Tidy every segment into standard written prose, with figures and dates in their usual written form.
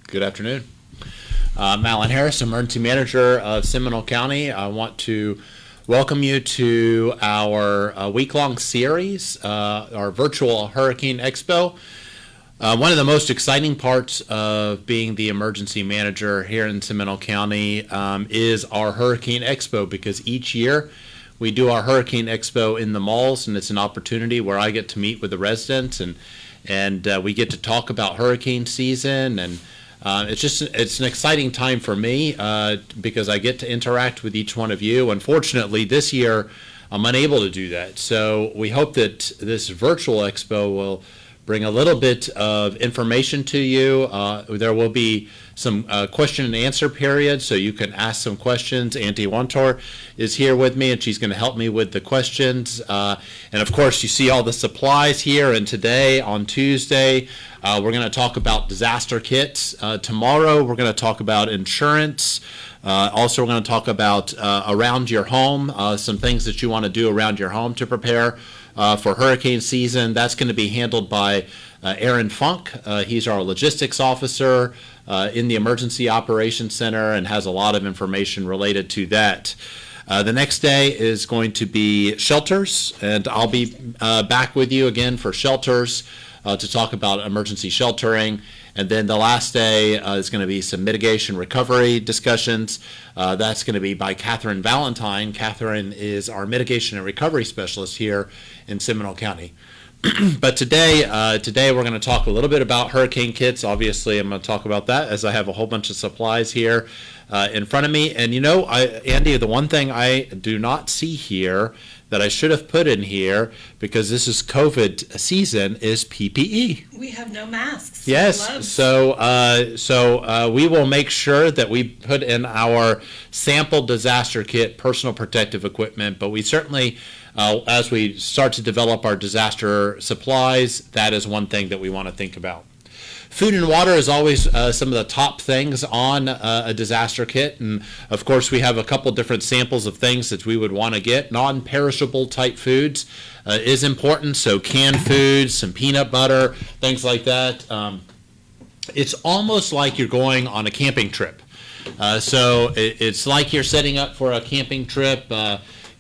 Good afternoon. I'm Alan Harris, Emergency Manager of Seminole County. I want to welcome you to our week-long series, our virtual Hurricane Expo. One of the most exciting parts of being the emergency manager here in Seminole County is our Hurricane Expo, because each year we do our Hurricane Expo in the malls, and it's an opportunity where I get to meet with the residents and we get to talk about hurricane season, and it's an exciting time for me because I get to interact with each one of you. Unfortunately, this year I'm unable to do that, so we hope that this virtual expo will bring a little bit of information to you. There will be some question and answer period, so you can ask some questions. Auntie Wantor is here with me, and she's going to help me with the questions. And of course, you see all the supplies here. And today, on Tuesday, we're going to talk about disaster kits. Tomorrow, we're going to talk about insurance. Also, we're going to talk about around your home, some things that you want to do around your home to prepare for hurricane season. That's going to be handled by Aaron Funk. He's our logistics officer in the Emergency Operations Center and has a lot of information related to that. The next day is going to be shelters, and I'll be back with you again for shelters to talk about emergency sheltering. And then the last day is going to be some mitigation recovery discussions. That's going to be by Catherine Valentine. Catherine is our mitigation and recovery specialist here in Seminole County. But today we're going to talk a little bit about hurricane kits. Obviously, I'm going to talk about that as I have a whole bunch of supplies here in front of me. And you know, Andy, the one thing I do not see here that I should have put in here, because this is COVID season, is PPE. We have no masks. Yes, so we will make sure that we put in our sample disaster kit, personal protective equipment, but we certainly, as we start to develop our disaster supplies, that is one thing that we want to think about. Food and water is always some of the top things on a disaster kit, and of course we have a couple different samples of things that we would want to get. Non-perishable type foods is important, so canned foods, some peanut butter, things like that. It's almost like you're going on a camping trip. So it's like you're setting up for a camping trip.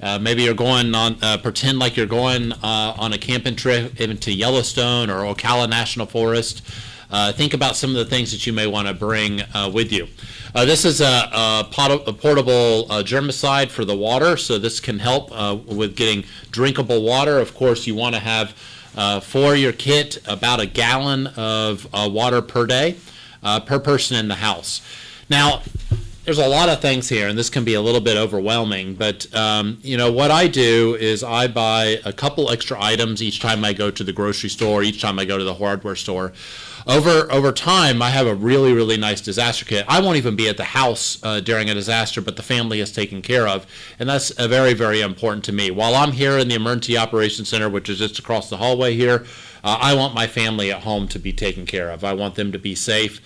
Maybe you're going on, pretend like you're going on a camping trip into Yellowstone or Ocala National Forest. Think about some of the things that you may want to bring with you. This is a portable germicide for the water, so this can help with getting drinkable water. Of course, you want to have for your kit about a gallon of water per day per person in the house. Now, there's a lot of things here, and this can be a little bit overwhelming, but you know, what I do is I buy a couple extra items each time I go to the grocery store, each time I go to the hardware store. Over time, I have a really, really nice disaster kit. I won't even be at the house during a disaster, but the family is taken care of, and that's very, very important to me. While I'm here in the Emergency Operations Center, which is just across the hallway here, I want my family at home to be taken care of. I want them to be safe.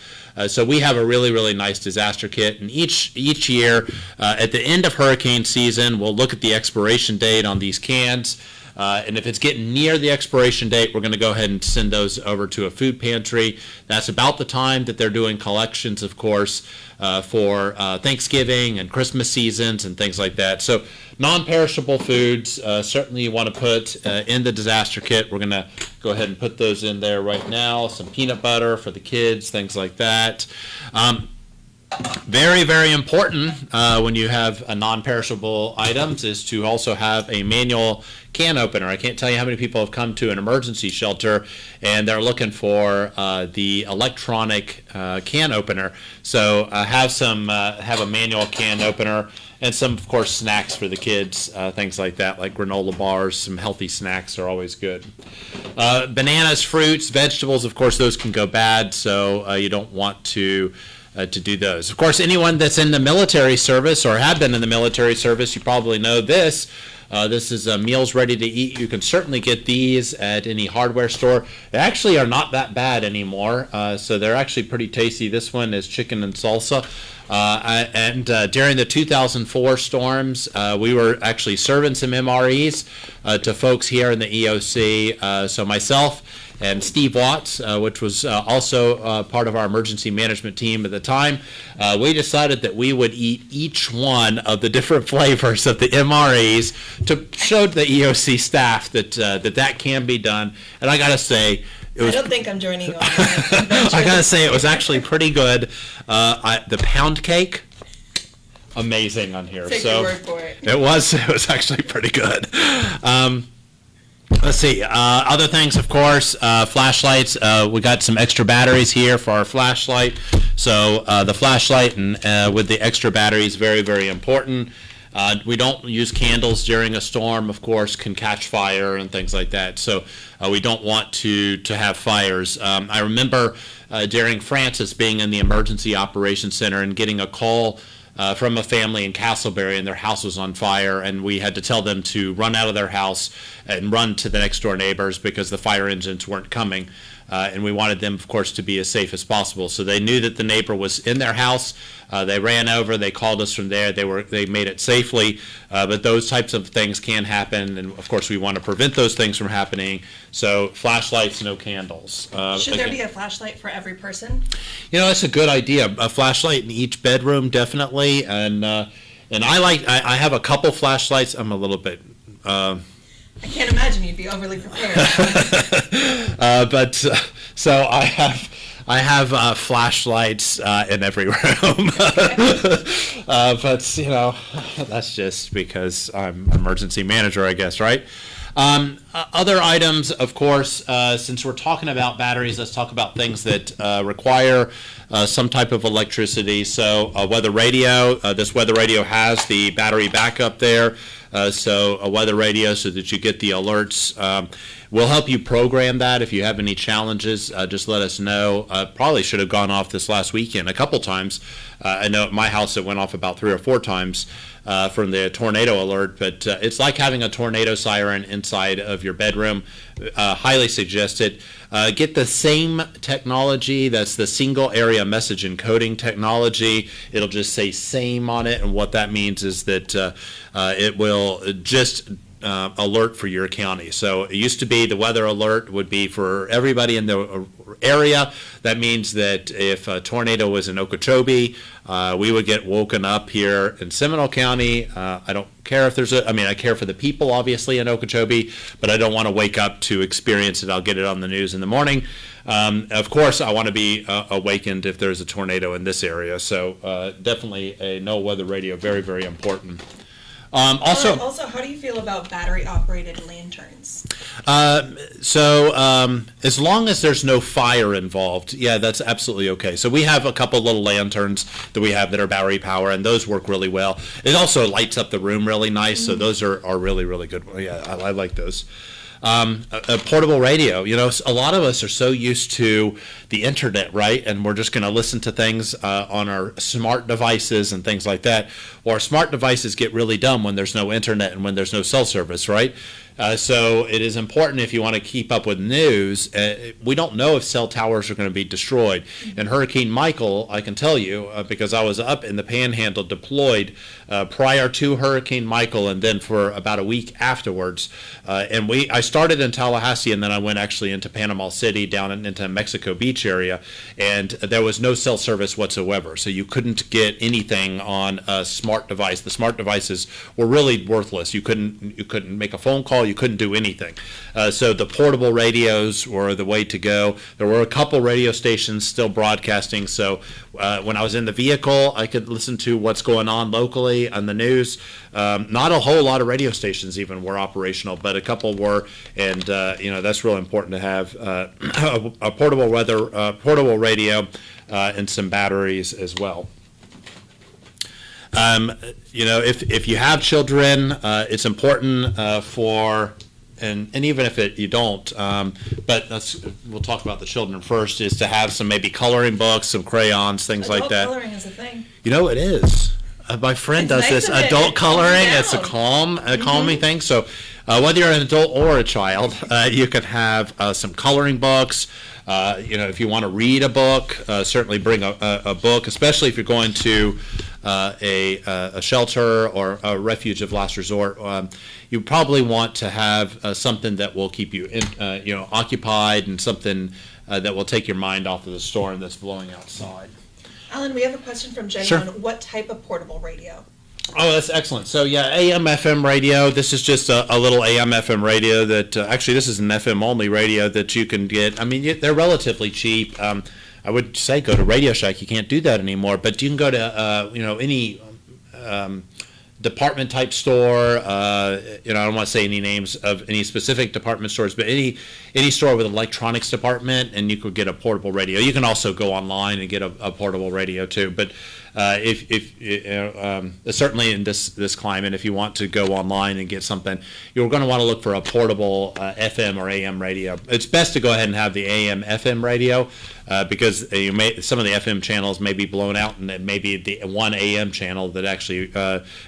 So we have a really, really nice disaster kit, and each year at the end of hurricane season, we'll look at the expiration date on these cans. And if it's getting near the expiration date, we're going to go ahead and send those over to a food pantry. That's about the time that they're doing collections, of course, for Thanksgiving and Christmas seasons and things like that. So non-perishable foods, certainly you want to put in the disaster kit. We're going to go ahead and put those in there right now. Some peanut butter for the kids, things like that. Very, very important when you have a non-perishable items is to also have a manual can opener. I can't tell you how many people have come to an emergency shelter and they're looking for the electronic can opener. So have a manual can opener, and some, of course, snacks for the kids, things like that, like granola bars. Some healthy snacks are always good. Bananas, fruits, vegetables, of course, those can go bad, so you don't want to do those. Of course, anyone that's in the military service or have been in the military service, you probably know this. This is meals ready to eat. You can certainly get these at any hardware store. They actually are not that bad anymore, so they're actually pretty tasty. This one is chicken and salsa. During the 2004 storms, we were actually serving some MREs to folks here in the EOC. So myself and Steve Watts, which was also part of our emergency management team at the time, we decided that we would eat each one of the different flavors of the MREs to show the EOC staff that that can be done. And I gotta say, I don't think I'm joining you on that. I gotta say, it was actually pretty good. The pound cake, amazing on here. Take your word for it. It was actually pretty good. Let's see. Other things, of course, flashlights. We got some extra batteries here for our flashlight. So the flashlight and with the extra batteries, very, very important. We don't use candles during a storm, of course, can catch fire and things like that. So we don't want to have fires. I remember during Francis being in the emergency operations center and getting a call from a family in Castleberry, and their house was on fire, and we had to tell them to run out of their house and run to the next door neighbors because the fire engines weren't coming. And we wanted them, of course, to be as safe as possible. So they knew that the neighbor was in their house. They ran over. They called us from there. They made it safely. But those types of things can happen, and of course, we want to prevent those things from happening. So flashlights, no candles. Should there be a flashlight for every person? You know, that's a good idea. A flashlight in each bedroom, definitely. And I have a couple flashlights. I'm a little bit. I can't imagine you'd be overly prepared. So I have flashlights in every room. But you know, that's just because I'm an emergency manager, I guess, right? Other items, of course, since we're talking about batteries, let's talk about things that require some type of electricity. So a weather radio, this weather radio has the battery backup there. So a weather radio so that you get the alerts. We'll help you program that. If you have any challenges, just let us know. Probably should have gone off this last weekend a couple times. I know at my house it went off about 3 or 4 times from the tornado alert, but it's like having a tornado siren inside of your bedroom. Highly suggest it. Get the same technology, that's the single area message encoding technology. It'll just say same on it, and what that means is that it will just alert for your county. So it used to be the weather alert would be for everybody in the area. That means that if a tornado was in Okeechobee, we would get woken up here in Seminole County. I don't care if there's I care for the people, obviously, in Okeechobee, but I don't want to wake up to experience it. I'll get it on the news in the morning. Of course, I want to be awakened if there's a tornado in this area. So definitely a no weather radio, very, very important. Also, how do you feel about battery-operated lanterns? As long as there's no fire involved, yeah, that's absolutely okay. So we have a couple little lanterns that we have that are battery power, and those work really well. It also lights up the room really nice, so those are really, really good. Yeah, I like those. A portable radio. You know, a lot of us are so used to the internet, right? And we're just going to listen to things on our smart devices and things like that. Well, our smart devices get really dumb when there's no internet and when there's no cell service, right? So it is important if you want to keep up with news. We don't know if cell towers are going to be destroyed. And Hurricane Michael, I can tell you, because I was up in the Panhandle deployed prior to Hurricane Michael and then for about a week afterwards. I started in Tallahassee and then I went actually into Panama City down into Mexico Beach area, and there was no cell service whatsoever. So you couldn't get anything on a smart device. The smart devices were really worthless. You couldn't make a phone call. You couldn't do anything. So the portable radios were the way to go. There were a couple radio stations still broadcasting. So when I was in the vehicle, I could listen to what's going on locally on the news. Not a whole lot of radio stations even were operational, but a couple were, and that's really important to have a portable radio and some batteries as well. If you have children, it's important and even if you don't, but we'll talk about the children first, is to have some maybe coloring books, some crayons, things like that. Adult coloring is a thing. You know, it is. My friend does this adult coloring. It's a calming thing. So whether you're an adult or a child, you could have some coloring books. If you want to read a book, certainly bring a book, especially if you're going to a shelter or a refuge of last resort, you probably want to have something that will keep you occupied, and something that will take your mind off of the storm that's blowing outside. Alan, we have a question from Jenny Sure. on what type of portable radio. Oh, that's excellent. So yeah, AM FM radio. This is just a little AM FM radio that actually this is an FM only radio that you can get. I mean, they're relatively cheap. I would say go to Radio Shack. You can't do that anymore, but you can go to any department type store. I don't want to say any names of any specific department stores, but any store with an electronics department, and you could get a portable radio. You can also go online and get a portable radio too. But certainly in this climate, if you want to go online and get something, you're going to want to look for a portable FM or AM radio. It's best to go ahead and have the AM FM radio because some of the FM channels may be blown out, and it may be the one AM channel that actually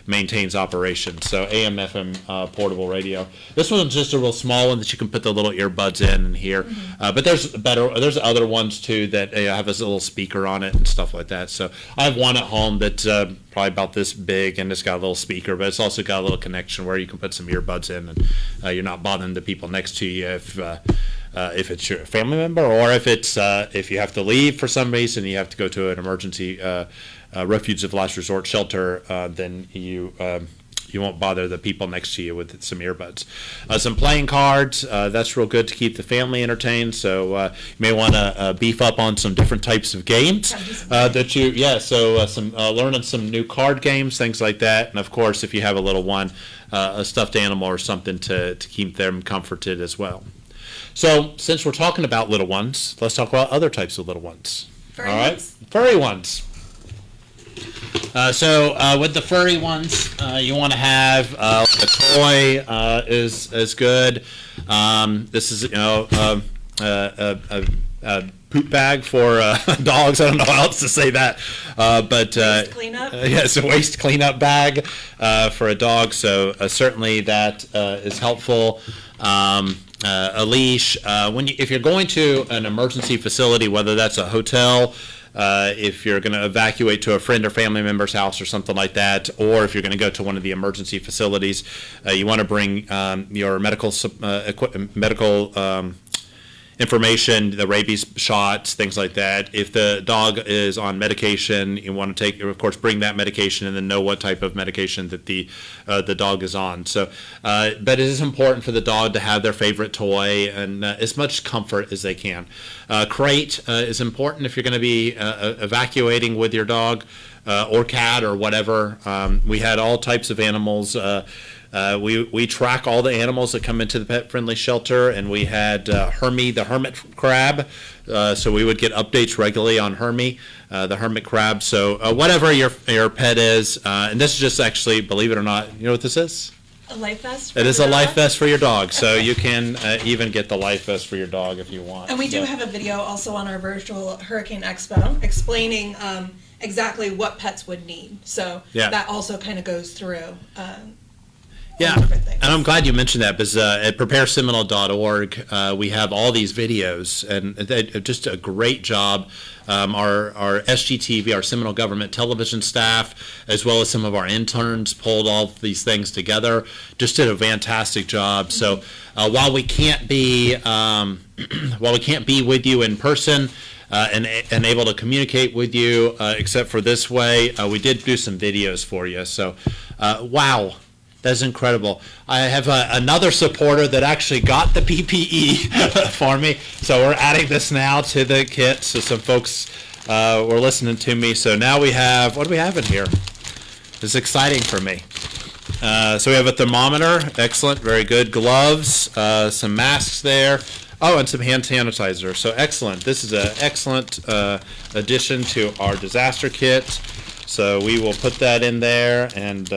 maintains operation. So AM FM portable radio. This one's just a real small one that you can put the little earbuds in and hear. But there's other ones too that have a little speaker on it and stuff like that. So I have one at home that's probably about this big, and it's got a little speaker, but it's also got a little connection where you can put some earbuds in, and you're not bothering the people next to you if it's your family member, or if you have to leave for some reason, you have to go to an emergency refuge of last resort shelter, then you won't bother the people next to you with some earbuds. Some playing cards, that's real good to keep the family entertained. So you may want to beef up on some different types of games learning some new card games, things like that. And of course, if you have a little one, a stuffed animal or something to keep them comforted as well. So since we're talking about little ones, let's talk about other types of little ones. Furry All right, ones? Furry ones. With the furry ones, you want to have a toy is good. This is a poop bag for dogs. I don't know how else to say that, but Waste cleanup? it's a waste cleanup bag for a dog. So certainly that is helpful. A leash. If you're going to an emergency facility, whether that's a hotel, if you're going to evacuate to a friend or family member's house or something like that, or if you're going to go to one of the emergency facilities, you want to bring your medical information, the rabies shots, things like that. If the dog is on medication, you want to bring that medication, and then know what type of medication that the dog is on. So, but it is important for the dog to have their favorite toy and as much comfort as they can. Crate is important if you're going to be evacuating with your dog or cat or whatever. We had all types of animals. We track all the animals that come into the pet-friendly shelter, and we had Hermie, the hermit crab. So we would get updates regularly on Hermie, the hermit crab. So whatever your pet is, and this is just actually, believe it or not, you know what this is? A life vest? It is a life vest for your dog. So you can even get the life vest for your dog if you want. And we do have a video also on our virtual Hurricane Expo explaining exactly what pets would need. So that also kind of goes through. Yeah, and I'm glad you mentioned that, because at prepareseminole.org we have all these videos, and just a great job. Our SGTV, our Seminole Government Television staff, as well as some of our interns, pulled all of these things together. Just did a fantastic job. So while we can't be with you in person and able to communicate with you, except for this way, we did do some videos for you. So wow. That's incredible. I have another supporter that actually got the PPE for me. So we're adding this now to the kit. So some folks were listening to me. So now we have, what do we have in here? It's exciting for me. So we have a thermometer. Excellent. Very good. Gloves. Some masks there. Oh, and some hand sanitizer. So excellent. This is an excellent addition to our disaster kit. So we will put that in there, and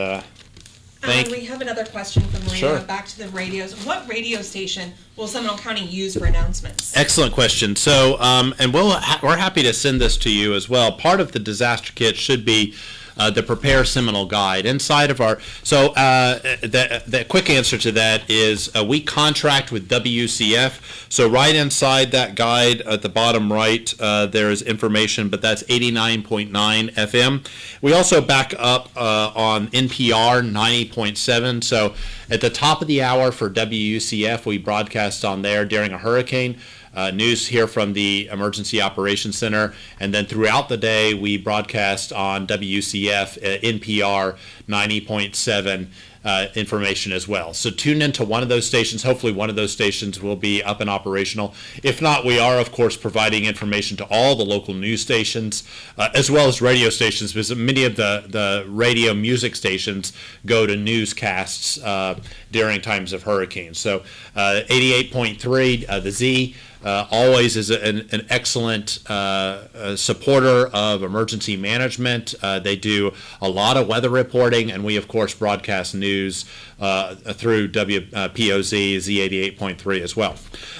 we have another question from Marina. Sure. Back to the radios. What radio station will Seminole County use for announcements? Excellent question. So, and we're happy to send this to you as well. Part of the disaster kit should be the Prepare Seminole Guide. Inside of our, so the quick answer to that is we contract with WCF. So right inside that guide at the bottom right, there is information, but that's 89.9 FM. We also back up on NPR 90.7. So at the top of the hour for WCF, we broadcast on there during a hurricane. News here from the Emergency Operations Center, and then throughout the day we broadcast on WCF NPR 90.7 information as well. So tune into one of those stations. Hopefully one of those stations will be up and operational. If not, we are of course providing information to all the local news stations as well as radio stations, because many of the radio music stations go to newscasts during times of hurricanes. So 88.3, the Z, always is an excellent supporter of emergency management. They do a lot of weather reporting, and we of course broadcast news through WPOZ Z88.3 as well.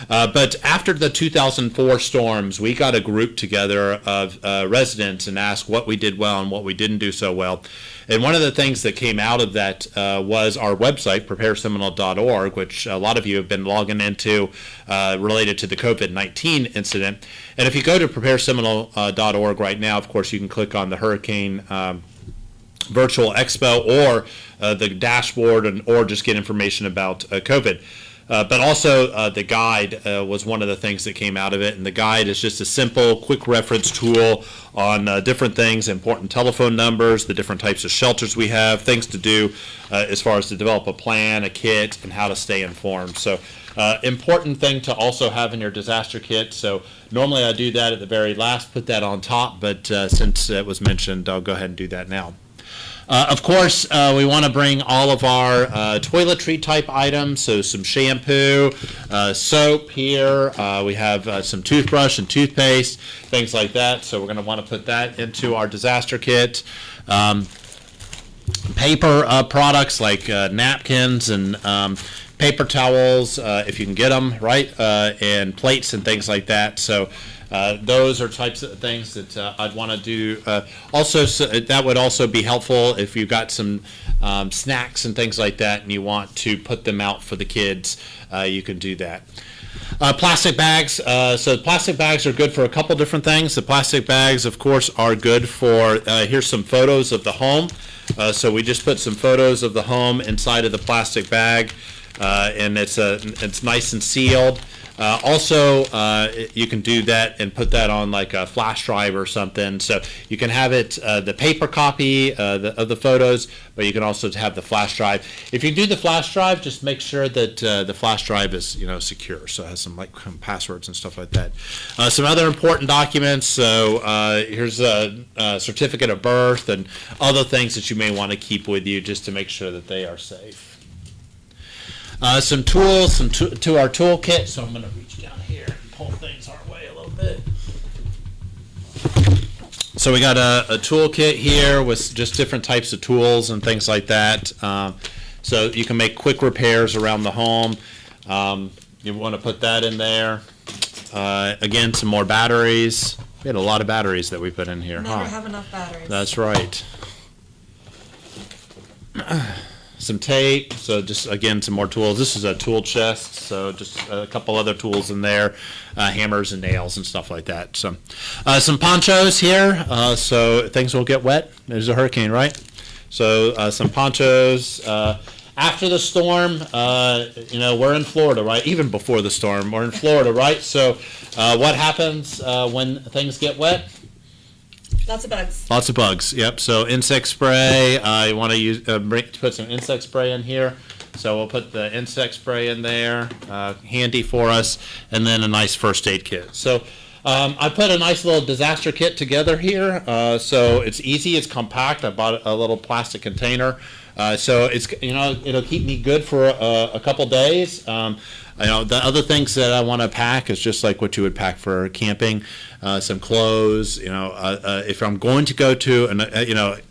But after the 2004 storms, we got a group together of residents and asked what we did well and what we didn't do so well. And one of the things that came out of that was our website, prepareseminole.org, which a lot of you have been logging into related to the COVID-19 incident. And if you go to prepareseminole.org right now, of course, you can click on the Hurricane Virtual Expo or the dashboard, or just get information about COVID. But also the guide was one of the things that came out of it, and the guide is just a simple, quick reference tool on different things, important telephone numbers, the different types of shelters we have, things to do as far as to develop a plan, a kit, and how to stay informed. So important thing to also have in your disaster kit. So normally I do that at the very last, put that on top, but since it was mentioned, I'll go ahead and do that now. Of course, we want to bring all of our toiletry type items, so some shampoo, soap here, we have some toothbrush and toothpaste, things like that, so we're going to want to put that into our disaster kit. Paper products like napkins and paper towels, if you can get them, right, and plates and things like that. So those are types of things that I'd want to do. Also, that would also be helpful if you've got some snacks and things like that and you want to put them out for the kids, you can do that. Plastic bags. So plastic bags are good for a couple different things. The plastic bags, of course, are good for, here's some photos of the home. So we just put some photos of the home inside of the plastic bag, and it's nice and sealed. Also, you can do that and put that on like a flash drive or something. So you can have it, the paper copy of the photos, but you can also have the flash drive. If you do the flash drive, just make sure that the flash drive is, secure. So it has some like passwords and stuff like that. Some other important documents. So here's a certificate of birth and other things that you may want to keep with you just to make sure that they are safe. Some tools, to our toolkit. So I'm going to reach down here and pull things our way a little bit. So we got a toolkit here with just different types of tools and things like that. So you can make quick repairs around the home. You want to put that in there. Again, some more batteries. We had a lot of batteries that we put in here. Never have enough batteries. That's right. Some tape, so just again some more tools. This is a tool chest, so just a couple other tools in there, hammers and nails and stuff like that. So some ponchos here, so things will get wet. There's a hurricane, right? So some ponchos. After the storm, we're in Florida, right? Even before the storm, we're in Florida, right? So what happens when things get wet? Lots of bugs. Lots of bugs. Yep. So insect spray. You want to use put some insect spray in here. So we'll put the insect spray in there, handy for us, and then a nice first aid kit. So I put a nice little disaster kit together here. So it's easy. It's compact. I bought a little plastic container So it's, it'll keep me good for a couple days. The other things that I want to pack is just like what you would pack for camping, some clothes. If I'm going to go to, and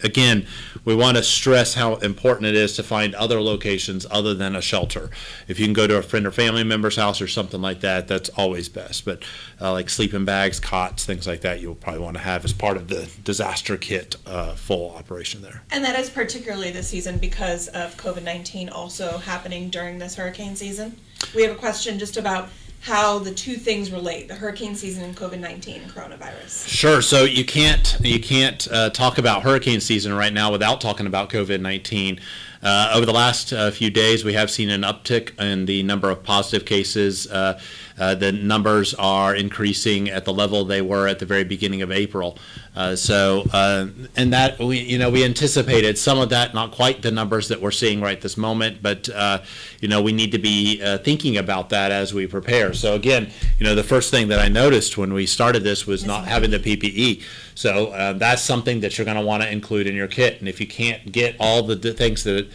again, we want to stress how important it is to find other locations other than a shelter. If you can go to a friend or family member's house or something like that, that's always best. But like sleeping bags, cots, things like that, you'll probably want to have as part of the disaster kit full operation there. And that is particularly this season because of COVID-19 also happening during this hurricane season. We have a question just about how the two things relate, the hurricane season and COVID-19 and coronavirus. Sure. So you can't talk about hurricane season right now without talking about COVID-19. Over the last few days, we have seen an uptick in the number of positive cases. The numbers are increasing at the level they were at the very beginning of April. And that we anticipated some of that, not quite the numbers that we're seeing right this moment, but we need to be thinking about that as we prepare. So again, the first thing that I noticed when we started this was not having the PPE. So that's something that you're going to want to include in your kit. And if you can't get all the things that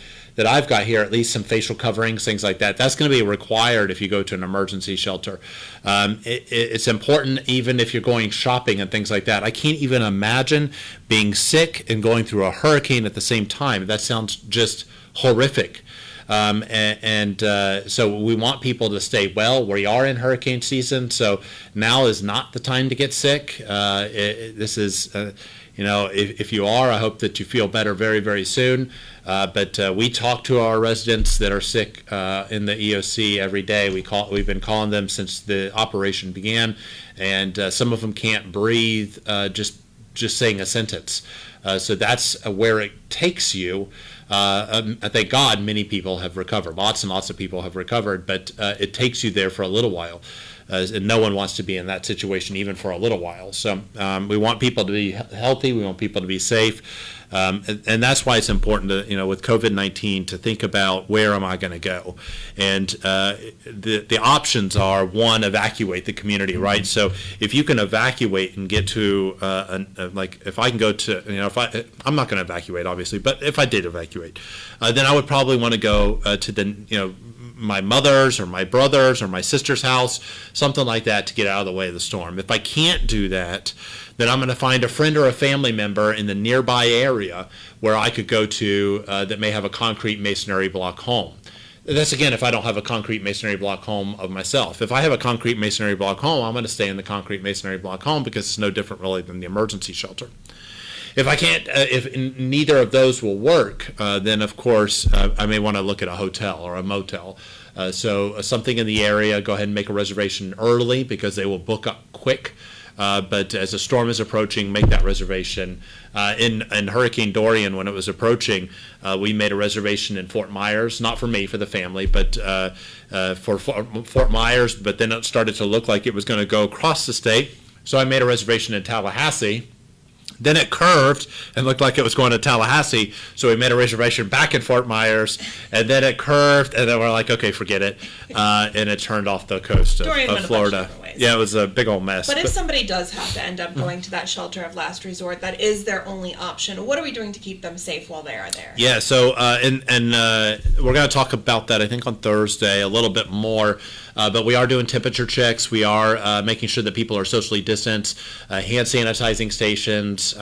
I've got here, at least some facial coverings, things like that, that's going to be required if you go to an emergency shelter. It's important even if you're going shopping and things like that. I can't even imagine being sick and going through a hurricane at the same time. That sounds just horrific. So we want people to stay well. We are in hurricane season, so now is not the time to get sick. This is, if you are, I hope that you feel better very, very soon. But we talk to our residents that are sick in the EOC every day. We've been calling them since the operation began, and some of them can't breathe just saying a sentence. So that's where it takes you. Thank God many people have recovered. Lots and lots of people have recovered, but it takes you there for a little while. And no one wants to be in that situation even for a little while. So we want people to be healthy. We want people to be safe. And that's why it's important to, with COVID-19 to think about where am I going to go? And the options are, one, evacuate the community, right? So if you can evacuate and get to, if I can go to, I'm not going to evacuate, obviously, but if I did evacuate, then I would probably want to go to my mother's or my brother's or my sister's house, something like that, to get out of the way of the storm. If I can't do that, then I'm going to find a friend or a family member in the nearby area where I could go to that may have a concrete masonry block home. That's, again, if I don't have a concrete masonry block home of myself. If I have a concrete masonry block home, I'm going to stay in the concrete masonry block home because it's no different really than the emergency shelter. If I can't, if neither of those will work, then of course I may want to look at a hotel or a motel. So something in the area, go ahead and make a reservation early because they will book up quick. But as the storm is approaching, make that reservation. In Hurricane Dorian, when it was approaching, we made a reservation in Fort Myers, not for me, for the family, but for Fort Myers. But then it started to look like it was going to go across the state. So I made a reservation in Tallahassee. Then it curved and looked like it was going to Tallahassee, so we made a reservation back in Fort Myers, and then it curved, and then we're like, okay, forget it, and it turned off the coast of Florida. Yeah, it was a big old mess. But if somebody does have to end up going to that shelter of last resort, that is their only option. What are we doing to keep them safe while they are there? Yeah, so we're going to talk about that, I think, on Thursday a little bit more. But we are doing temperature checks. We are making sure that people are socially distanced, hand sanitizing stations,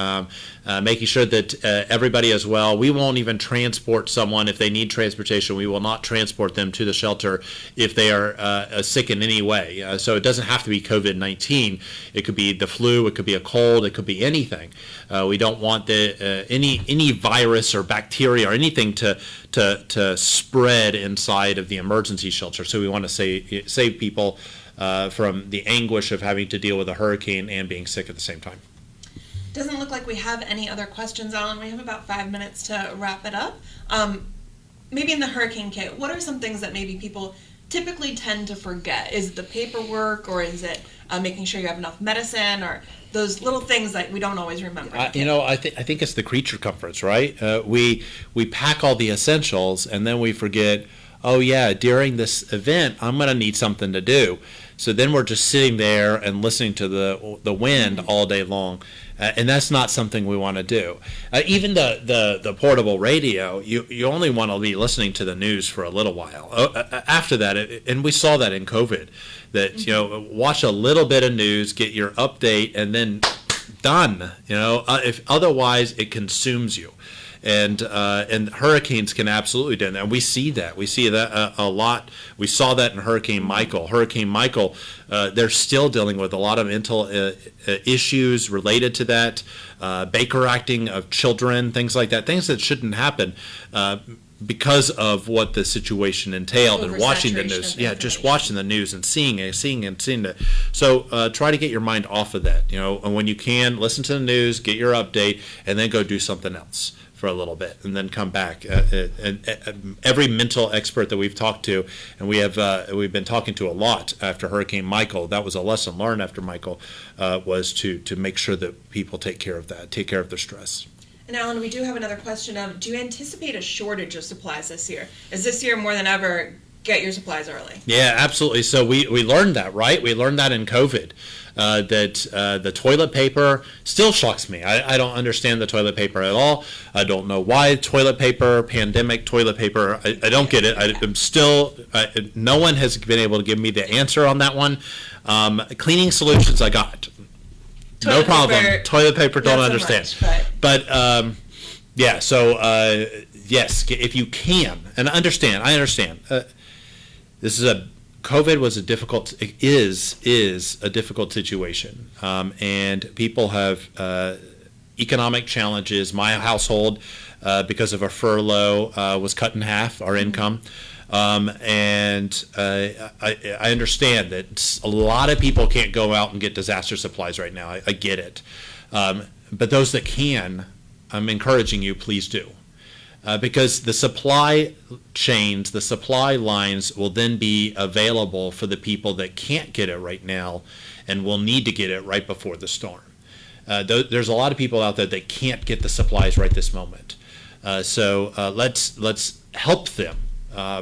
making sure that everybody as well. We won't even transport someone if they need transportation. We will not transport them to the shelter if they are sick in any way. So it doesn't have to be COVID-19. It could be the flu. It could be a cold. It could be anything. We don't want any virus or bacteria or anything to spread inside of the emergency shelter. So we want to save people from the anguish of having to deal with a hurricane and being sick at the same time. Doesn't look like we have any other questions, Alan. We have about 5 minutes to wrap it up. Maybe in the hurricane kit, what are some things that maybe people typically tend to forget? Is it the paperwork, or is it making sure you have enough medicine, or those little things that we don't always remember? I think it's the creature comforts, right? We pack all the essentials, and then we forget, oh yeah, during this event, I'm going to need something to do. So then we're just sitting there and listening to the wind all day long. And that's not something we want to do. Even the portable radio, you only want to be listening to the news for a little while. After that, and we saw that in COVID, that watch a little bit of news, get your update, and then done. If otherwise it consumes you. And hurricanes can absolutely do that. And we see that. We see that a lot. We saw that in Hurricane Michael. Hurricane Michael, they're still dealing with a lot of mental issues related to that, Baker acting of children, things like that, things that shouldn't happen because of what the situation entailed and watching the news. Yeah, just watching the news and seeing it. So try to get your mind off of that. And when you can, listen to the news, get your update, and then go do something else for a little bit, and then come back. And every mental expert that we've talked to, and we've been talking to a lot after Hurricane Michael, that was a lesson learned after Michael, was to make sure that people take care of that, take care of their stress. And Alan, we do have another question of, do you anticipate a shortage of supplies this year? Is this year more than ever, get your supplies early? Yeah, absolutely. So we learned that, right? We learned that in COVID. That the toilet paper still shocks me. I don't understand the toilet paper at all. I don't know why toilet paper, pandemic toilet paper, I don't get it. I'm still, no one has been able to give me the answer on that one. Cleaning solutions I got. No problem. Toilet paper, don't understand. So much, but yeah, so yes, if you can, and I understand. This is COVID was is a difficult situation, and people have economic challenges. My household, because of a furlough, was cut in half, our income. And I understand that a lot of people can't go out and get disaster supplies right now. I get it. But those that can, I'm encouraging you, please do. Because the supply chains, the supply lines will then be available for the people that can't get it right now and will need to get it right before the storm. There's a lot of people out there that can't get the supplies right this moment. So let's help them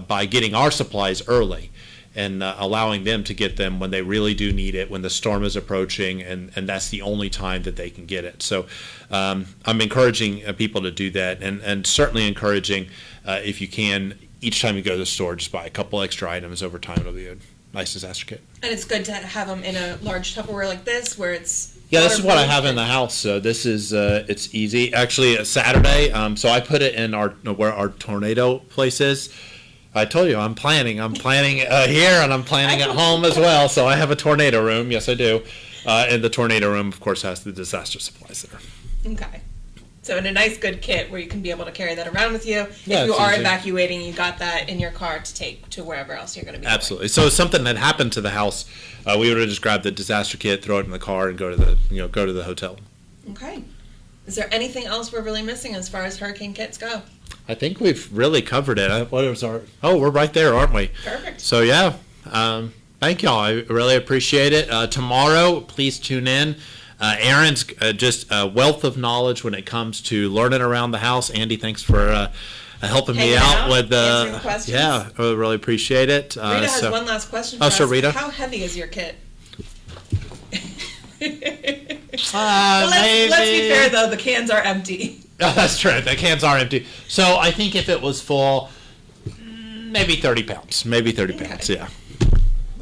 by getting our supplies early and allowing them to get them when they really do need it, when the storm is approaching, and that's the only time that they can get it. So I'm encouraging people to do that, and certainly encouraging, if you can, each time you go to the store, just buy a couple extra items over time. It'll be a nice disaster kit. And it's good to have them in a large Tupperware like this, where it's... Yeah, this is what I have in the house. So this is, it's easy. Actually, Saturday, so I put it in where our tornado place is. I told you I'm planning here, and I'm planning at home as well. So I have a tornado room. Yes, I do. And the tornado room, of course, has the disaster supplies there. Okay. So in a nice, good kit where you can be able to carry that around with you. Yeah, if you are easy. Evacuating, you got that in your car to take to wherever else you're going to be. Absolutely. So if something that happened to the house, we would have just grabbed the disaster kit, throw it in the car, and go to the hotel. Okay. Is there anything else we're really missing as far as hurricane kits go? I think we've really covered it. We're right there, aren't we? Perfect. So yeah, thank y'all. I really appreciate it. Tomorrow, please tune in. Aaron's just a wealth of knowledge when it comes to learning around the house. Andy, thanks for helping me out with answering questions. Yeah, I really appreciate it. Rita has one last question for us. Sure, Rita. How heavy is your kit? Let's Let's be fair, though. The cans are empty. Oh, that's true. The cans are empty. So I think if it was full, maybe 30 pounds. Maybe 30 pounds, yeah.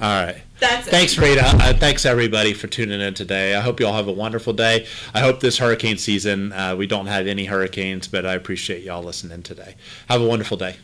All right. That's it. Thanks, Rita. Thanks, everybody, for tuning in today. I hope you all have a wonderful day. I hope this hurricane season, we don't have any hurricanes, but I appreciate y'all listening today. Have a wonderful day.